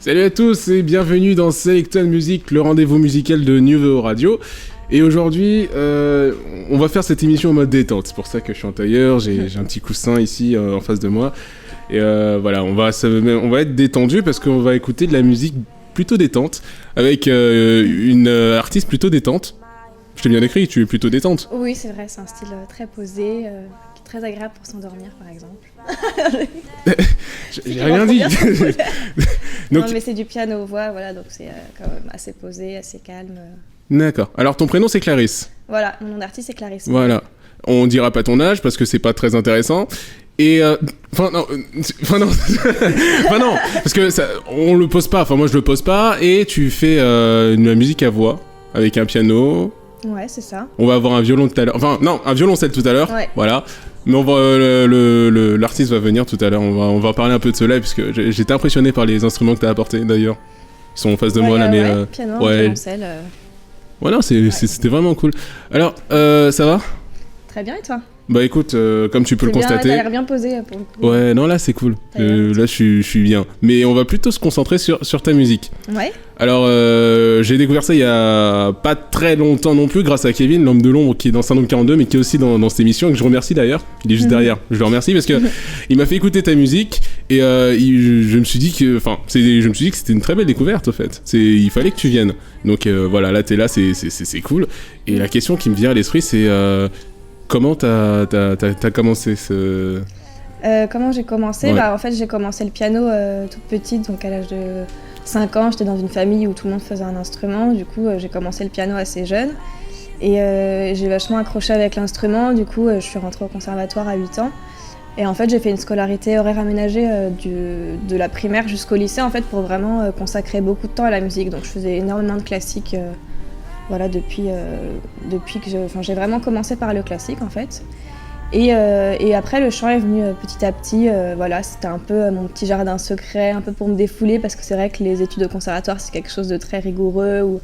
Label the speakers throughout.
Speaker 1: Salut à tous et bienvenue dans Selected Music, le rendez-vous musical de Nouveau Radio. Et aujourd'hui, on va faire cette émission en mode détente. C'est pour ça que je suis en tailleur, j'ai un petit coussin ici en face de moi. Et voilà, on va être détendu parce qu'on va écouter de la musique plutôt détente avec une artiste plutôt détente. Je t'ai bien écrit, tu es plutôt détente.
Speaker 2: Oui, c'est vrai, c'est un style très posé, qui est très agréable pour s'endormir, par exemple.
Speaker 1: J'ai rien dit.
Speaker 2: Donc... Non, mais c'est du piano-voix, voilà, donc c'est quand même assez posé, assez calme.
Speaker 1: D'accord. Alors, ton prénom, c'est Clarisse.
Speaker 2: Voilà, mon nom d'artiste, c'est Clarisse.
Speaker 1: Voilà. On dira pas ton âge, parce que c'est pas très intéressant. Et enfin non, parce que ça, on le pose pas. Enfin moi je le pose pas. Et tu fais une musique à voix avec un piano.
Speaker 2: Ouais, c'est ça.
Speaker 1: On va avoir un violon tout à l'heure. Enfin non, un violoncelle tout à l'heure. Ouais. Voilà. Mais on va l'artiste va venir tout à l'heure. On va parler un peu de cela puisque j'étais impressionné par les instruments que t'as apportés d'ailleurs. Ils sont en face de moi là, mais
Speaker 2: piano, violoncelle.
Speaker 1: Ouais non, c'était vraiment cool. Alors ça va ?
Speaker 2: Très bien et toi ?
Speaker 1: Bah écoute, comme tu peux le constater...
Speaker 2: T'as l'air bien posé pour le coup.
Speaker 1: Ouais, non là c'est cool. Là je suis bien. Mais on va plutôt se concentrer sur ta musique.
Speaker 2: Ouais.
Speaker 1: Alors j'ai découvert ça il y a pas très longtemps non plus grâce à Kevin, l'homme de l'ombre qui est dans Syndrome 42 mais qui est aussi dans cette émission et que je remercie d'ailleurs. Il est juste derrière. Je le remercie parce que il m'a fait écouter ta musique et je me suis dit que c'était une très belle découverte au fait. Il fallait que tu viennes. Donc voilà, là t'es là, c'est cool. Et la question qui me vient à l'esprit c'est... Comment t'as commencé ce...
Speaker 2: Comment j'ai commencé ? Ouais. En fait, j'ai commencé le piano toute petite, donc à l'âge de 5 ans. J'étais dans une famille où tout le monde faisait un instrument. Du coup, j'ai commencé le piano assez jeune. Et j'ai vachement accroché avec l'instrument. Du coup, je suis rentrée au conservatoire à 8 ans. Et en fait, j'ai fait une scolarité horaire aménagée de la primaire jusqu'au lycée, en fait, pour vraiment consacrer beaucoup de temps à la musique. Donc, je faisais énormément de classiques. Voilà, depuis que j'ai vraiment commencé par le classique en fait. Et après le chant est venu petit à petit, voilà, c'était un peu mon petit jardin secret, un peu pour me défouler parce que c'est vrai que les études au conservatoire c'est quelque chose de très rigoureux où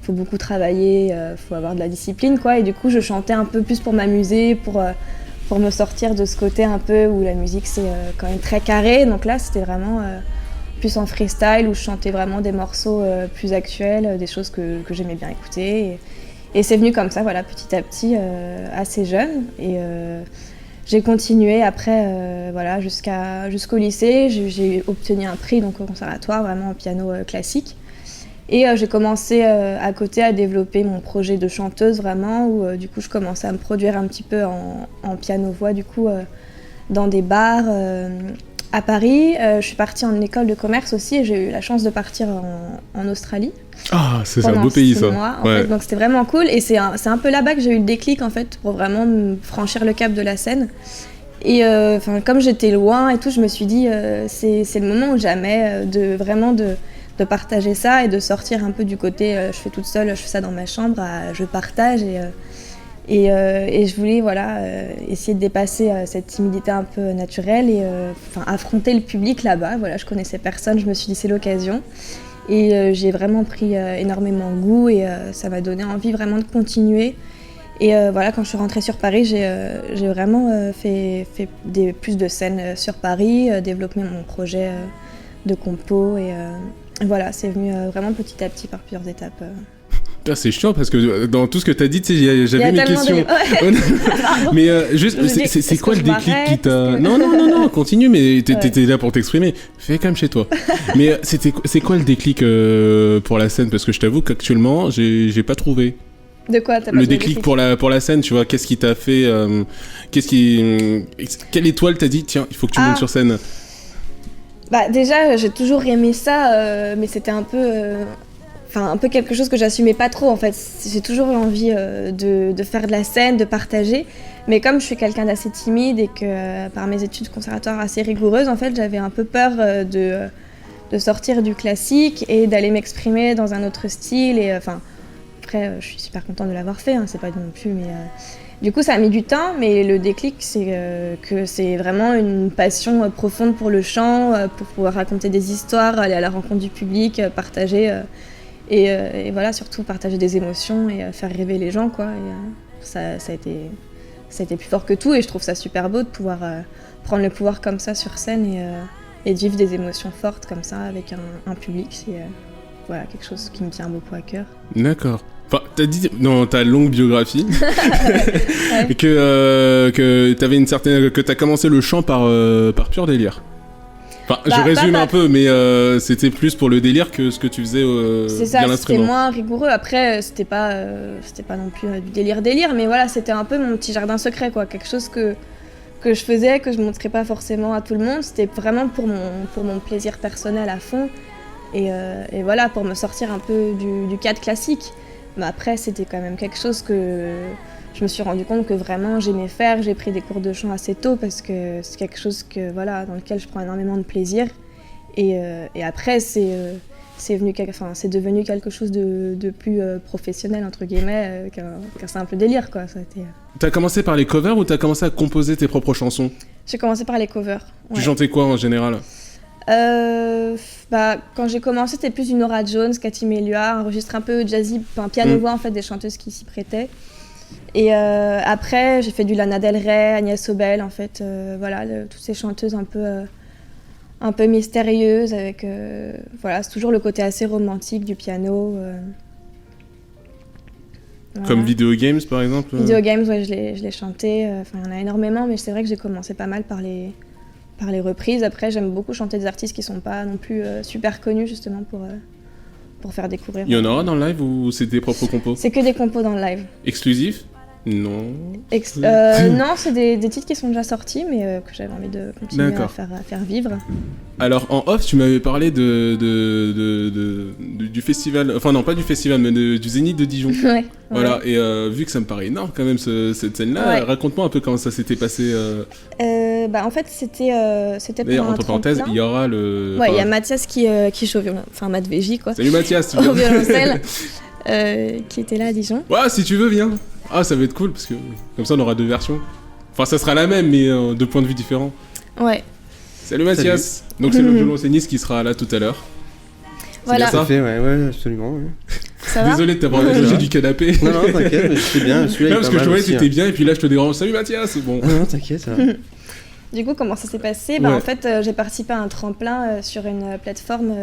Speaker 2: il faut beaucoup travailler, il faut avoir de la discipline quoi. Et du coup je chantais un peu plus pour m'amuser, pour me sortir de ce côté un peu où la musique c'est quand même très carré. Donc là c'était vraiment... plus en freestyle où je chantais vraiment des morceaux plus actuels, des choses que j'aimais bien écouter. Et c'est venu comme ça, voilà, petit à petit, assez jeune. Et j'ai continué après, voilà, jusqu'au lycée. J'ai obtenu un prix donc, au conservatoire, vraiment en piano classique. Et j'ai commencé à côté à développer mon projet de chanteuse, vraiment, où du coup je commençais à me produire un petit peu en piano-voix, du coup, dans des bars. À Paris, je suis partie en école de commerce aussi et j'ai eu la chance de partir en Australie.
Speaker 1: Ah, c'est un beau pays ça.
Speaker 2: Mois, en fait, donc c'était vraiment cool et c'est un peu là-bas que j'ai eu le déclic en fait pour vraiment franchir le cap de la scène. Et comme j'étais loin et tout, je me suis dit c'est le moment ou jamais de partager ça et de sortir un peu du côté je fais toute seule, je fais ça dans ma chambre, je partage et je voulais voilà, essayer de dépasser cette timidité un peu naturelle et affronter le public là-bas. Voilà, je connaissais personne, je me suis dit c'est l'occasion. Et j'ai vraiment pris énormément goût et ça m'a donné envie vraiment de continuer. Et voilà, quand je suis rentrée sur Paris, j'ai vraiment fait plus de scènes sur Paris, développé mon projet de compo. Et voilà, c'est venu vraiment petit à petit par plusieurs étapes.
Speaker 1: C'est chiant parce que dans tout ce que t'as dit, tu sais, j'avais mes questions. Mais juste, c'est quoi le déclic qui t'a... Non, continue, mais t'étais là pour t'exprimer. Fais comme chez toi. Mais c'est quoi le déclic pour la scène ? Parce que je t'avoue qu'actuellement, j'ai pas trouvé.
Speaker 2: De quoi t'as pas
Speaker 1: le déclic pour la scène, tu vois, qu'est-ce qui t'a fait... Quelle étoile t'a dit, tiens, il faut que tu montes sur scène ?
Speaker 2: Bah déjà, j'ai toujours aimé ça, mais c'était un peu quelque chose que j'assumais pas trop en fait. J'ai toujours eu envie de faire de la scène, de partager. Mais comme je suis quelqu'un d'assez timide et que par mes études conservatoires assez rigoureuses, en fait, j'avais un peu peur de sortir du classique et d'aller m'exprimer dans un autre style. Et après, je suis super contente de l'avoir fait, hein, c'est pas non plus, mais... Du coup, ça a mis du temps, mais le déclic, c'est que c'est vraiment une passion profonde pour le chant, pour pouvoir raconter des histoires, aller à la rencontre du public, partager... Et voilà, surtout partager des émotions et faire rêver les gens, quoi. Et, ça a été plus fort que tout et je trouve ça super beau de pouvoir prendre le pouvoir comme ça sur scène de vivre des émotions fortes comme ça avec un public, c'est voilà, quelque chose qui me tient beaucoup à cœur.
Speaker 1: D'accord. Enfin, t'as dit dans ta longue biographie que t'avais une certaine, que t'as commencé le chant par pur délire. Enfin, je résume un peu, mais c'était plus pour le délire que ce que tu faisais
Speaker 2: c'est ça,
Speaker 1: via l'instrument.
Speaker 2: C'était moins rigoureux. Après, c'était pas non plus du délire, mais voilà, c'était un peu mon petit jardin secret, quoi. Quelque chose que je faisais, que je montrais pas forcément à tout le monde. C'était vraiment pour mon plaisir personnel à fond. Et voilà, pour me sortir un peu du cadre classique. Mais après, c'était quand même quelque chose que je me suis rendu compte que vraiment j'aimais faire. J'ai pris des cours de chant assez tôt parce que c'est quelque chose voilà, dans lequel je prends énormément de plaisir. Et après, c'est devenu quelque chose de plus professionnel, entre guillemets, qu'un simple délire, quoi.
Speaker 1: T'as commencé par les covers ou t'as commencé à composer tes propres chansons ?
Speaker 2: J'ai commencé par les covers. Ouais.
Speaker 1: Tu chantais quoi en général ?
Speaker 2: Quand j'ai commencé, c'était plus du Norah Jones, Cathy Melua, un registre un peu jazzy, piano-voix en fait, des chanteuses qui s'y prêtaient. Et après, j'ai fait du Lana Del Rey, Agnès Obel, en fait, voilà, toutes ces chanteuses un peu mystérieuses, avec, voilà, c'est toujours le côté assez romantique du piano. Voilà.
Speaker 1: Comme Video Games, par exemple
Speaker 2: Video Games, ouais, je l'ai chanté, il y en a énormément, mais c'est vrai que j'ai commencé pas mal par les reprises. Après, j'aime beaucoup chanter des artistes qui sont pas non plus super connus, justement, pour faire découvrir.
Speaker 1: Il y en aura dans le live ou c'est des propres compos ?
Speaker 2: C'est que des compos dans le live.
Speaker 1: Exclusifs ? Non.
Speaker 2: Non, c'est des titres qui sont déjà sortis, mais que j'avais envie de continuer à faire vivre.
Speaker 1: Alors, en off, tu m'avais parlé du festival, enfin non, pas du festival, mais du Zénith de Dijon.
Speaker 2: Ouais.
Speaker 1: Voilà, et vu que ça me paraît énorme quand même, cette scène-là, raconte-moi un peu comment ça s'était passé.
Speaker 2: En fait, c'était
Speaker 1: d'ailleurs, entre parenthèses, il y aura le...
Speaker 2: Ouais, il y a Mathias qui joue au violon, enfin Matt Végy, quoi.
Speaker 1: Salut Mathias, tu
Speaker 2: au violoncelle, qui était là à Dijon.
Speaker 1: Ouais, si tu veux, viens. Ah, ça va être cool, parce que comme ça, on aura deux versions. Enfin, ça sera la même, mais deux points de vue différents.
Speaker 2: Ouais.
Speaker 1: Salut Mathias. Salut. Donc c'est le violoncelliste qui sera là tout à l'heure.
Speaker 2: Voilà.
Speaker 3: C'est fait, ouais, absolument. Ouais.
Speaker 2: Ça va ?
Speaker 1: Désolé de t'avoir dérangé du canapé.
Speaker 3: Non, t'inquiète, mais c'était bien.
Speaker 1: Non, parce que je voyais que t'étais bien, et puis là, je te dérange. Salut Mathias. Bon.
Speaker 3: Non, t'inquiète, ça va.
Speaker 2: Du coup, comment ça s'est passé ? En fait, j'ai participé à un tremplin sur une plateforme,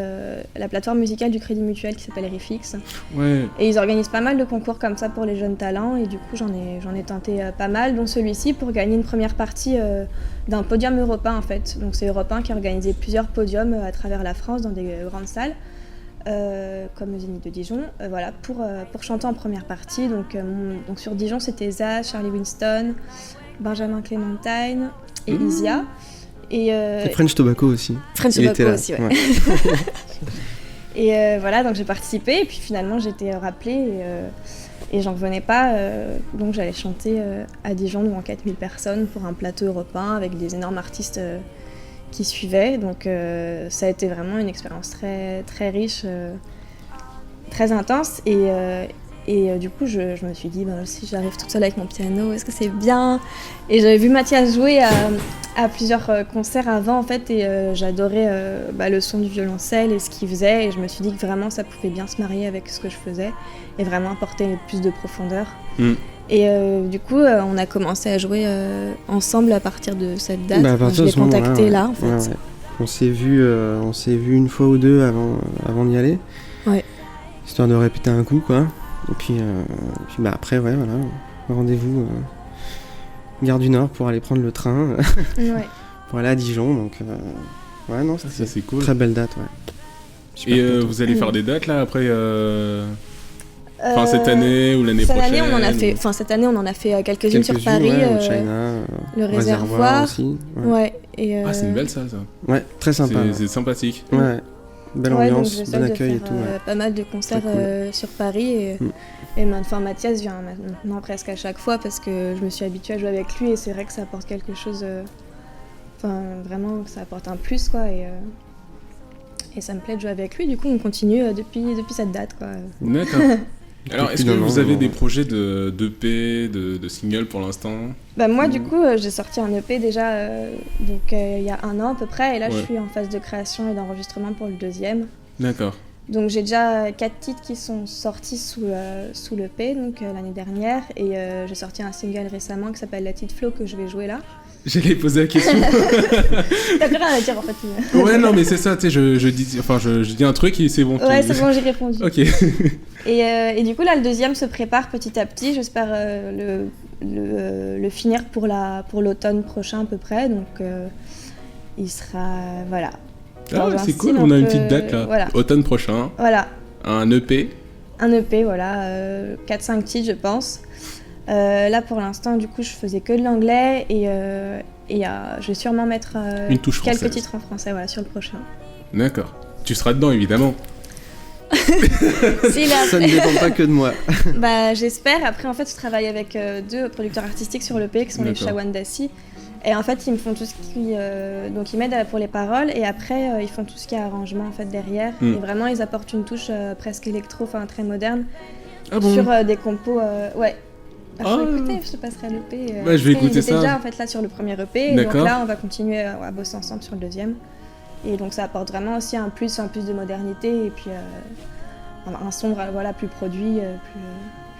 Speaker 2: la plateforme musicale du Crédit Mutuel qui s'appelle Rifix.
Speaker 1: Ouais.
Speaker 2: Et ils organisent pas mal de concours comme ça pour les jeunes talents. Et du coup, j'en ai tenté pas mal, dont celui-ci, pour gagner une première partie d'un podium européen, en fait. Donc c'est Europe 1 qui a organisé plusieurs podiums à travers la France dans des grandes salles. Comme le Zénith de Dijon, voilà, pour chanter en première partie. Donc sur Dijon, c'était Zaz, Charlie Winston, Benjamin Clementine et Isia. Et
Speaker 3: French Tobacco aussi.
Speaker 2: French Tobacco aussi, ouais. Et voilà, donc j'ai participé, et puis finalement j'ai été rappelée, et j'en revenais pas. Donc j'allais chanter à Dijon devant 4000 personnes pour un plateau européen avec des énormes artistes qui suivaient. Donc ça a été vraiment une expérience très, très riche, très intense. Et du coup, je me suis dit, si j'arrive toute seule avec mon piano, est-ce que c'est bien ? Et j'avais vu Mathias jouer à plusieurs concerts avant, en fait, et j'adorais le son du violoncelle et ce qu'il faisait. Et je me suis dit que vraiment, ça pouvait bien se marier avec ce que je faisais et vraiment apporter plus de profondeur. Mm. Et du coup, on a commencé à jouer ensemble à partir de cette date. Je l'ai contacté là, en fait.
Speaker 3: Ouais. On s'est vu une fois ou deux avant d'y aller.
Speaker 2: Ouais.
Speaker 3: Histoire de répéter un coup, quoi. Et puis après, ouais, voilà, rendez-vous Gare du Nord pour aller prendre le train pour aller à Dijon. Donc, ouais, non,
Speaker 1: c'est cool.
Speaker 3: Très belle date, ouais.
Speaker 1: Super et vous allez faire des dates là après cette année ou l'année prochaine.
Speaker 2: Cette année, on en a fait quelques-unes sur Paris.
Speaker 3: China,
Speaker 2: le réservoir
Speaker 3: aussi.
Speaker 2: Ouais.
Speaker 1: C'est une belle salle, ça.
Speaker 3: Ouais, très sympa.
Speaker 1: C'est sympathique.
Speaker 3: Ouais. Belle ambiance, bon accueil et tout.
Speaker 2: Pas mal de concerts sur Paris et maintenant Mathias vient maintenant presque à chaque fois parce que je me suis habituée à jouer avec lui et c'est vrai que ça apporte quelque chose, vraiment ça apporte un plus, quoi, et ça me plaît de jouer avec lui. Du coup on continue depuis cette date, quoi.
Speaker 1: D'accord. Alors, est-ce que vous avez des projets d'EP, de single pour l'instant ?
Speaker 2: Moi, du coup, j'ai sorti un EP déjà il y a 1 an à peu près, et là, je suis en phase de création et d'enregistrement pour le 2e.
Speaker 1: D'accord.
Speaker 2: Donc, j'ai déjà 4 titres qui sont sortis sous l'EP, donc l'année dernière, et j'ai sorti un single récemment qui s'appelle Let It Flow, que je vais jouer là.
Speaker 1: J'allais poser la question.
Speaker 2: T'as plus rien à dire en fait.
Speaker 1: Ouais, non, mais c'est ça, tu sais, je dis un truc et c'est bon.
Speaker 2: Ouais, c'est bon, j'ai répondu.
Speaker 1: Ok.
Speaker 2: Et du coup, là, le deuxième se prépare petit à petit. J'espère le finir pour l'automne prochain à peu près. Donc, il sera, voilà.
Speaker 1: Ah ouais, c'est cool, on a une petite date là. Voilà. Automne prochain.
Speaker 2: Voilà.
Speaker 1: Un EP.
Speaker 2: Un EP, voilà. 4-5 titres, je pense. Là, pour l'instant, du coup, je faisais que de l'anglais et je vais sûrement mettre
Speaker 1: une touche
Speaker 2: quelques titres en français, voilà, sur le prochain.
Speaker 1: D'accord. Tu seras dedans, évidemment.
Speaker 3: Ça ne dépend pas que de moi.
Speaker 2: Bah, j'espère. Après, en fait, je travaille avec 2 producteurs artistiques sur l'EP qui sont les Shawandassi. Et en fait, ils me font tout ce qui... donc, ils m'aident pour les paroles et après, ils font tout ce qui est arrangement en fait, derrière. Et vraiment, ils apportent une touche presque électro, enfin très moderne, sur des compos... ouais. Faut écouter, je te passerai l'EP.
Speaker 1: Ouais, je vais écouter ça.
Speaker 2: Déjà en fait là sur le premier EP, et donc là on va continuer à bosser ensemble sur le deuxième. Et donc ça apporte vraiment aussi un plus de modernité et puis un son voilà, plus produit.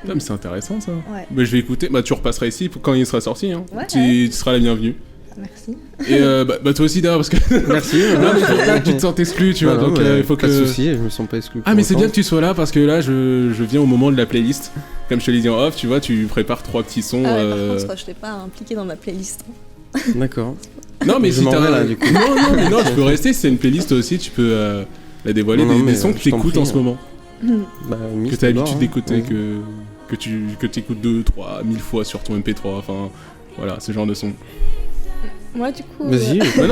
Speaker 1: Ah, mais c'est intéressant ça.
Speaker 2: Ouais.
Speaker 1: Bah, je vais écouter, bah, tu repasseras ici quand il sera sorti. Hein.
Speaker 2: Ouais,
Speaker 1: tu seras la bienvenue.
Speaker 2: Merci.
Speaker 1: Et bah toi aussi d'ailleurs parce que
Speaker 3: merci.
Speaker 1: Non mais faut pas que tu te sens exclu, tu vois.
Speaker 3: Non,
Speaker 1: donc il faut
Speaker 3: pas de souci, je me sens pas exclu.
Speaker 1: Ah mais c'est bien que tu sois là parce que là je viens au moment de la playlist. Comme je te l'ai dit en off, tu vois, tu prépares 3 petits sons.
Speaker 2: Par contre, je t'ai pas impliqué dans ma playlist.
Speaker 3: D'accord.
Speaker 1: Non mais
Speaker 3: je
Speaker 1: si
Speaker 3: m'en vais là du coup.
Speaker 1: Non, tu peux rester. Si c'est une playlist aussi, tu peux la dévoiler des sons que tu écoutes en ce moment.
Speaker 3: Bah,
Speaker 1: que tu as l'habitude d'écouter, que tu écoutes 2, 3, 1000 fois sur ton MP3. Enfin voilà, ce genre de son.
Speaker 2: Moi du coup...
Speaker 3: Vas-y,
Speaker 2: moi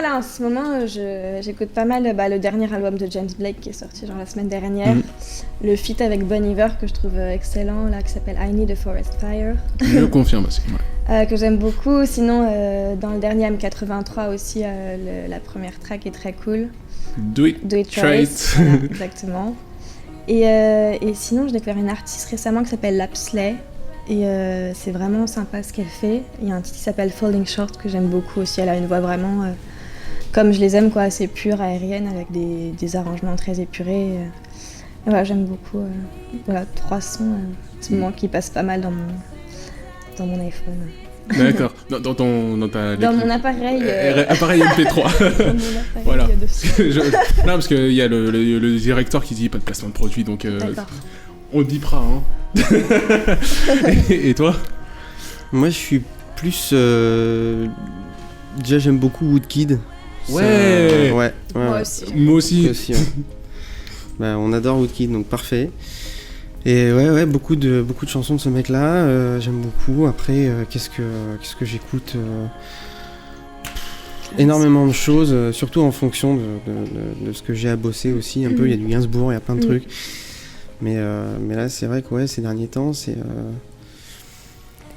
Speaker 2: là en ce moment j'écoute pas mal le dernier album de James Blake qui est sorti genre la semaine dernière, le feat avec Bon Iver que je trouve excellent là qui s'appelle I Need a Forest Fire.
Speaker 1: Je confirme aussi.
Speaker 2: Que j'aime beaucoup, sinon dans le dernier M83 aussi la première track est très cool.
Speaker 1: Do It, Try It.
Speaker 2: Voilà, exactement. Et sinon j'ai découvert une artiste récemment qui s'appelle Lapsley. Et c'est vraiment sympa ce qu'elle fait. Il y a un titre qui s'appelle Falling Short que j'aime beaucoup aussi. Elle a une voix vraiment comme je les aime, quoi, assez pure, aérienne, avec des arrangements très épurés. Et voilà, j'aime beaucoup. Voilà, 3 sons en ce moment qui passent pas mal dans mon iPhone.
Speaker 1: D'accord. Dans
Speaker 2: mon appareil.
Speaker 1: Appareil MP3.
Speaker 2: Dans mon appareil
Speaker 1: voilà.
Speaker 2: de son.
Speaker 1: Non, parce qu'il y a le directeur qui dit pas de placement de produit, donc on bipera, hein. Et toi ?
Speaker 3: Moi je suis plus déjà j'aime beaucoup Woodkid.
Speaker 1: Ouais.
Speaker 2: Moi aussi.
Speaker 1: Moi aussi.
Speaker 3: Ouais. Bah, on adore Woodkid donc parfait. Et ouais beaucoup de chansons de ce mec là j'aime beaucoup. Après qu'est-ce que j'écoute énormément de choses surtout en fonction de ce que j'ai à bosser aussi un peu. Il y a du Gainsbourg, il y a plein de trucs. Mais là, c'est vrai que ces derniers temps, il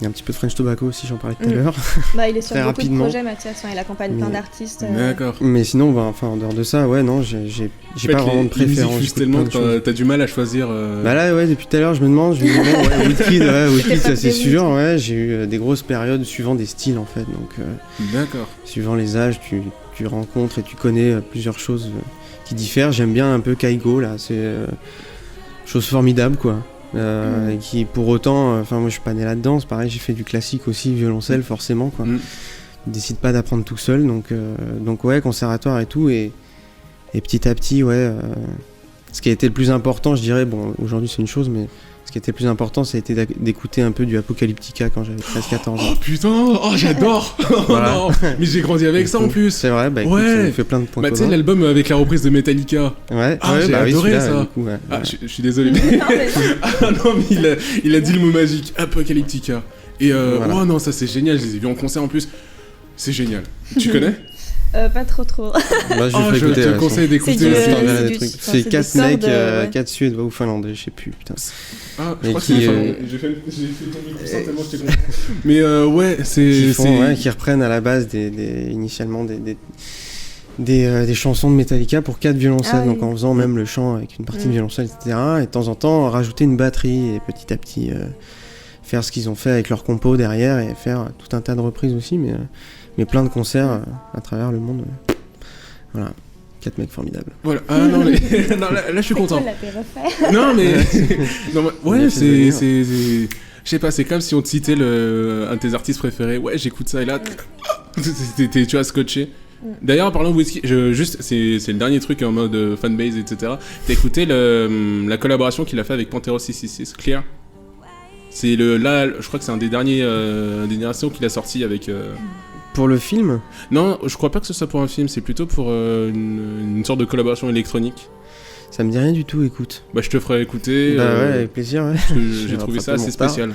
Speaker 3: y a un petit peu de French Tobacco aussi, j'en parlais tout à l'heure.
Speaker 2: Bah, il est sur
Speaker 3: très
Speaker 2: beaucoup
Speaker 3: rapidement.
Speaker 2: de projets, Mathias, il accompagne plein d'artistes.
Speaker 1: D'accord.
Speaker 3: Mais sinon, en dehors de ça, non, j'ai pas vraiment de préférence.
Speaker 1: Les tellement que t'as du mal à choisir.
Speaker 3: Bah là, depuis tout à l'heure, je me demande, Woodkid, ça c'est sûr, j'ai eu des grosses périodes suivant des styles en fait. Donc,
Speaker 1: d'accord.
Speaker 3: Suivant les âges, tu rencontres et tu connais plusieurs choses qui diffèrent. J'aime bien un peu Kaigo, là, c'est. Chose formidable quoi, et qui pour autant, moi je suis pas né là-dedans, c'est pareil, j'ai fait du classique aussi, violoncelle forcément quoi. Je décide pas d'apprendre tout seul, donc conservatoire et tout, et petit à petit ce qui a été le plus important, je dirais, bon aujourd'hui c'est une chose, mais ce qui a été le plus important, ça a été d'écouter un peu du Apocalyptica quand j'avais 13-14 ans.
Speaker 1: Oh putain, j'adore.
Speaker 3: Voilà.
Speaker 1: Non, mais j'ai grandi avec ça en plus.
Speaker 3: C'est vrai, écoute, ça me fait plein de points communs.
Speaker 1: Tu sais l'album avec la reprise de Metallica. J'ai adoré ça.
Speaker 3: Coup,
Speaker 1: je suis désolé. Mais il a dit le mot magique, Apocalyptica. Et oh non, ça c'est génial, je les ai vus en concert en plus. C'est génial. Tu connais ?
Speaker 2: Pas trop.
Speaker 1: Je te conseille d'écouter.
Speaker 3: C'est 4 mecs, 4 Suédois ou Finlandais, je sais plus, putain.
Speaker 1: Je crois que j'ai fait tomber pour ça tellement je t'ai compris. Mais
Speaker 3: qui reprennent à la base initialement des chansons de Metallica pour 4 violoncelles, donc en faisant même le chant avec une partie de violoncelle, etc. Et de temps en temps rajouter une batterie et petit à petit faire ce qu'ils ont fait avec leur compo derrière et faire tout un tas de reprises aussi, mais plein de concerts à travers le monde. Voilà, 4 mecs formidables.
Speaker 1: Voilà. Ah non, mais là je suis content.
Speaker 2: Cool, là, t'es refait.
Speaker 1: Non mais c'est je sais pas, c'est comme si on te citait un de tes artistes préférés. Ouais, j'écoute ça et là, tu vois, scotché. D'ailleurs, parlant de whisky, c'est le dernier truc en mode fanbase, etc. T'as écouté la collaboration qu'il a fait avec Pantero 666, Clear? C'est là, je crois que c'est un des derniers sons qu'il a sorti avec.
Speaker 3: Pour le film?
Speaker 1: Non, je crois pas que ce soit pour un film, c'est plutôt pour une sorte de collaboration électronique.
Speaker 3: Ça me dit rien du tout, écoute.
Speaker 1: Bah, je te ferai écouter.
Speaker 3: Bah ouais, avec plaisir, ouais.
Speaker 1: J'ai trouvé ça assez spécial.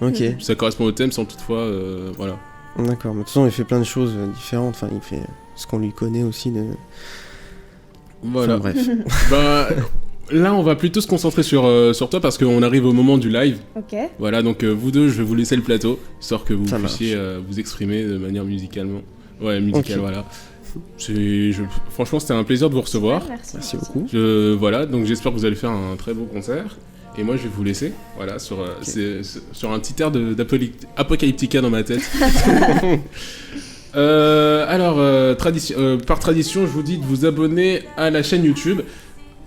Speaker 3: Ok.
Speaker 1: Ça correspond au thème sans toutefois, voilà.
Speaker 3: D'accord, mais de toute façon, il fait plein de choses différentes. Enfin, il fait ce qu'on lui connaît aussi de.
Speaker 1: Voilà.
Speaker 3: Enfin, bref.
Speaker 1: Bah, là, on va plutôt se concentrer sur toi parce qu'on arrive au moment du live.
Speaker 2: Ok.
Speaker 1: Voilà, donc vous deux, je vais vous laisser le plateau, histoire que vous puissiez vous exprimer de manière musicalement. Ouais, musicale, voilà. Franchement, c'était un plaisir de vous recevoir.
Speaker 3: Merci beaucoup.
Speaker 1: Voilà, donc j'espère que vous allez faire un très beau concert. Et moi, je vais vous laisser, voilà, sur un petit air d'Apocalyptica dans ma tête. Par tradition, je vous dis de vous abonner à la chaîne YouTube,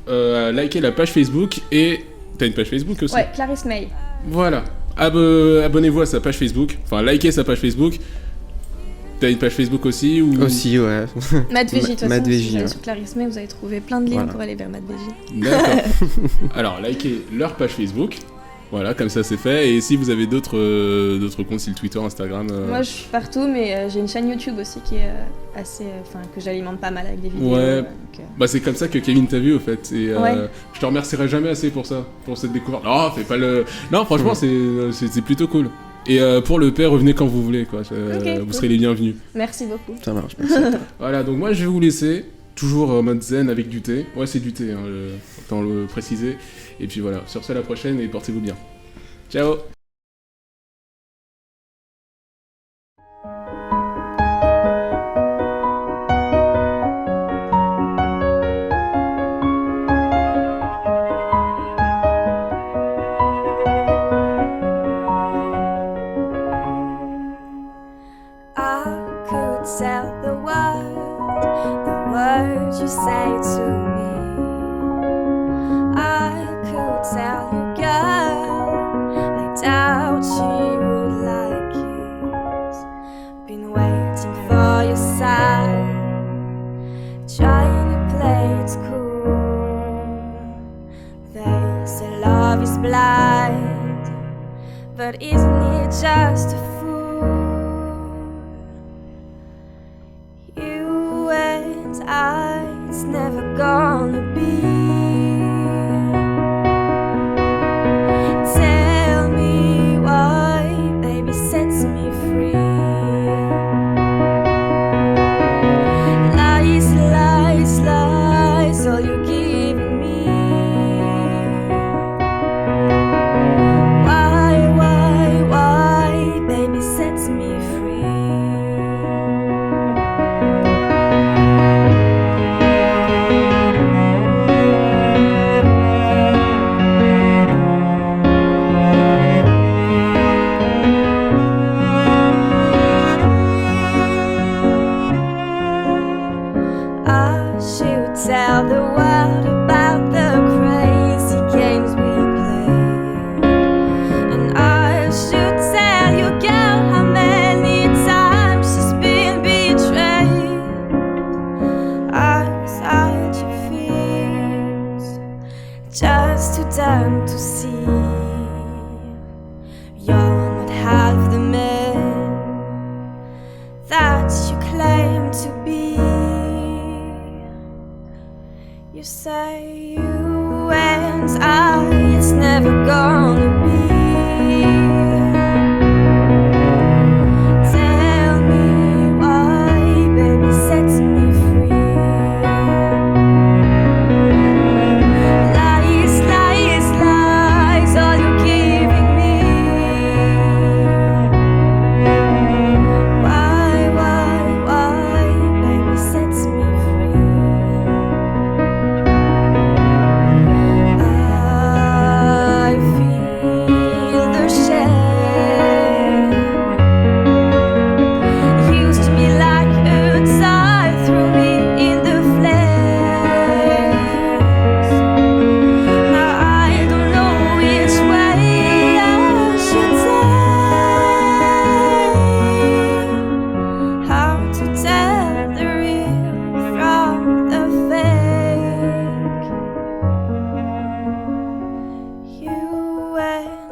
Speaker 1: liker la page Facebook et... T'as une page Facebook aussi?
Speaker 2: Ouais, Clarisse May.
Speaker 1: Voilà, abonnez-vous à sa page Facebook, enfin, likez sa page Facebook. T'as une page Facebook aussi ou...
Speaker 3: Aussi, ouais.
Speaker 2: Madvegi, de toute façon, si vous allez
Speaker 3: ouais.
Speaker 2: sur Clarisse May, vous allez trouver plein de liens pour aller vers Madvegi.
Speaker 1: D'accord. Alors, likez leur page Facebook. Voilà, comme ça c'est fait. Et si vous avez d'autres comptes, style Twitter, Instagram...
Speaker 2: Moi, je suis partout, mais j'ai une chaîne YouTube aussi qui est assez... Enfin, que j'alimente pas mal avec des vidéos.
Speaker 1: Ouais, bah c'est comme ça que Kevin t'a vu, au fait. Et
Speaker 2: ouais.
Speaker 1: Je te remercierai jamais assez pour ça, pour cette découverte. Non, fais pas le... Non, franchement, c'est plutôt cool. Et pour le père, revenez quand vous voulez, quoi. Vous serez les bienvenus.
Speaker 2: Merci beaucoup.
Speaker 3: Ça marche, merci.
Speaker 1: Voilà, donc moi je vais vous laisser, toujours en mode zen avec du thé. Ouais, c'est du thé, hein, autant le préciser. Et puis voilà, sur ce, à la prochaine et portez-vous bien. Ciao!
Speaker 4: You say to me, I could tell you, girl, I doubt you would like it. Been waiting for your sign, trying to play it cool. They say love is blind, but isn't it just a it's never gonna be. Tell me why, baby, sets me free. Lies, lies, lies, all you're giving me. Why, baby,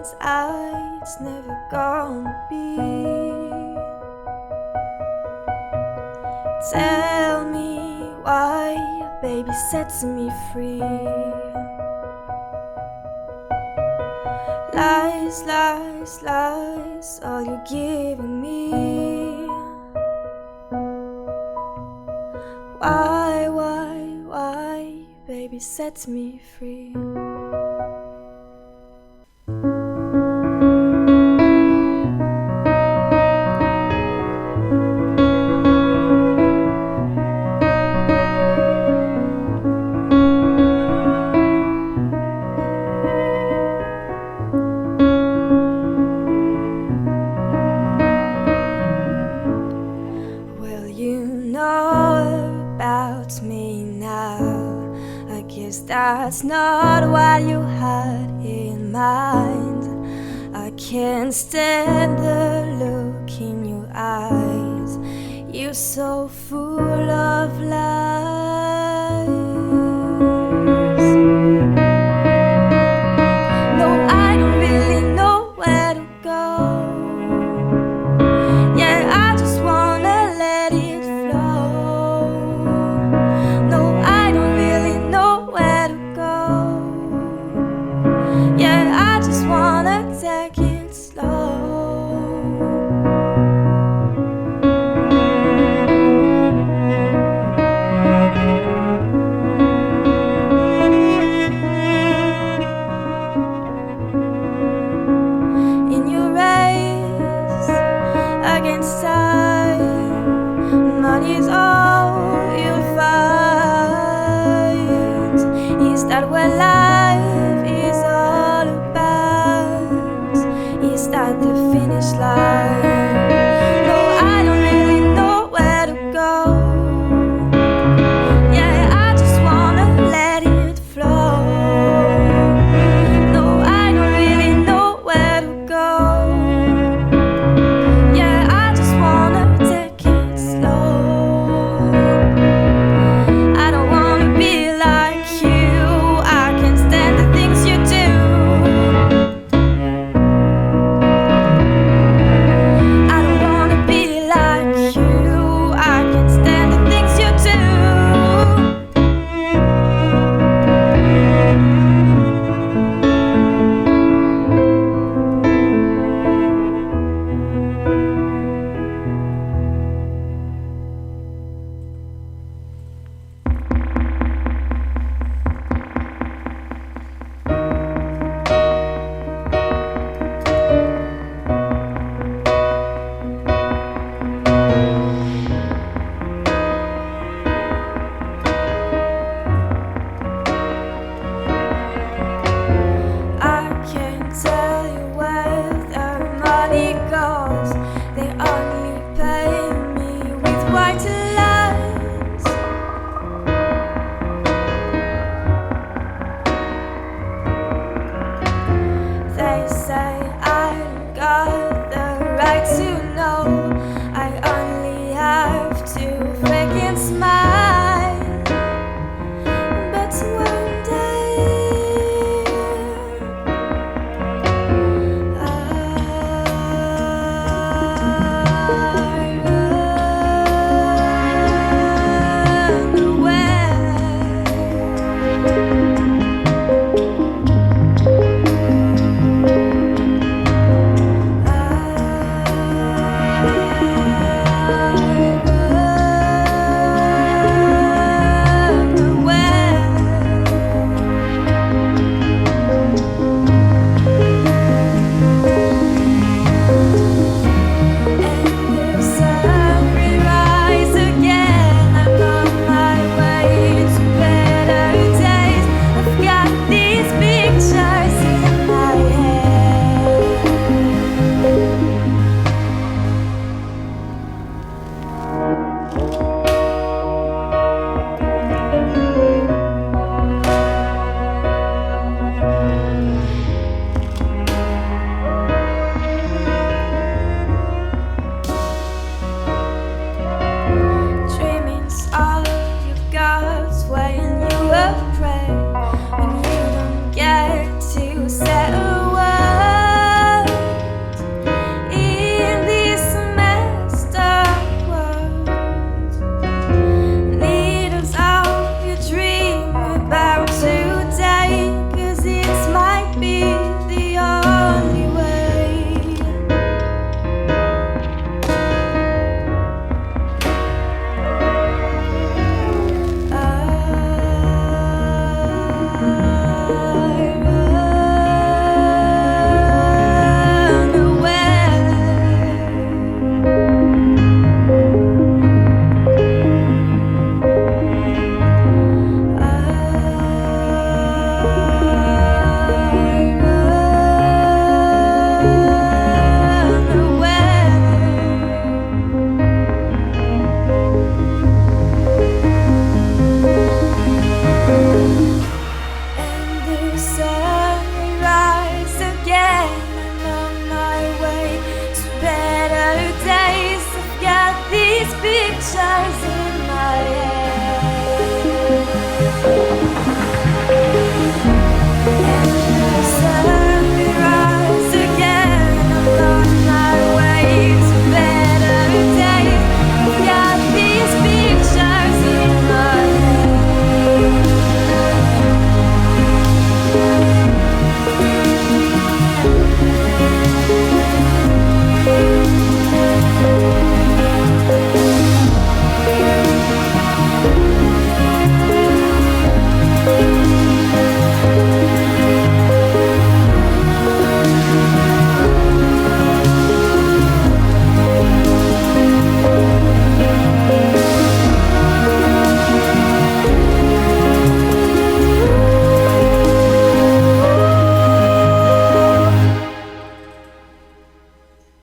Speaker 4: mind's eye, it's never gonna be. Tell me why your baby sets me free. Lies, lies, lies, all you're giving me. Why, baby sets me free. That's not what you had in mind. I can't stand the look in your eyes. You're so full of lies. No, I don't really know where to go. Yeah, I just wanna let it flow. No, I don't really know where to go. Yeah, I just wanna take it slow. In your race against time, money's all you'll find. Is that what life is all about? Is that the finish line? No, I don't really know where to go. Yeah, I just wanna let it flow. No, I don't really know where to go. Yeah, I just wanna pictures in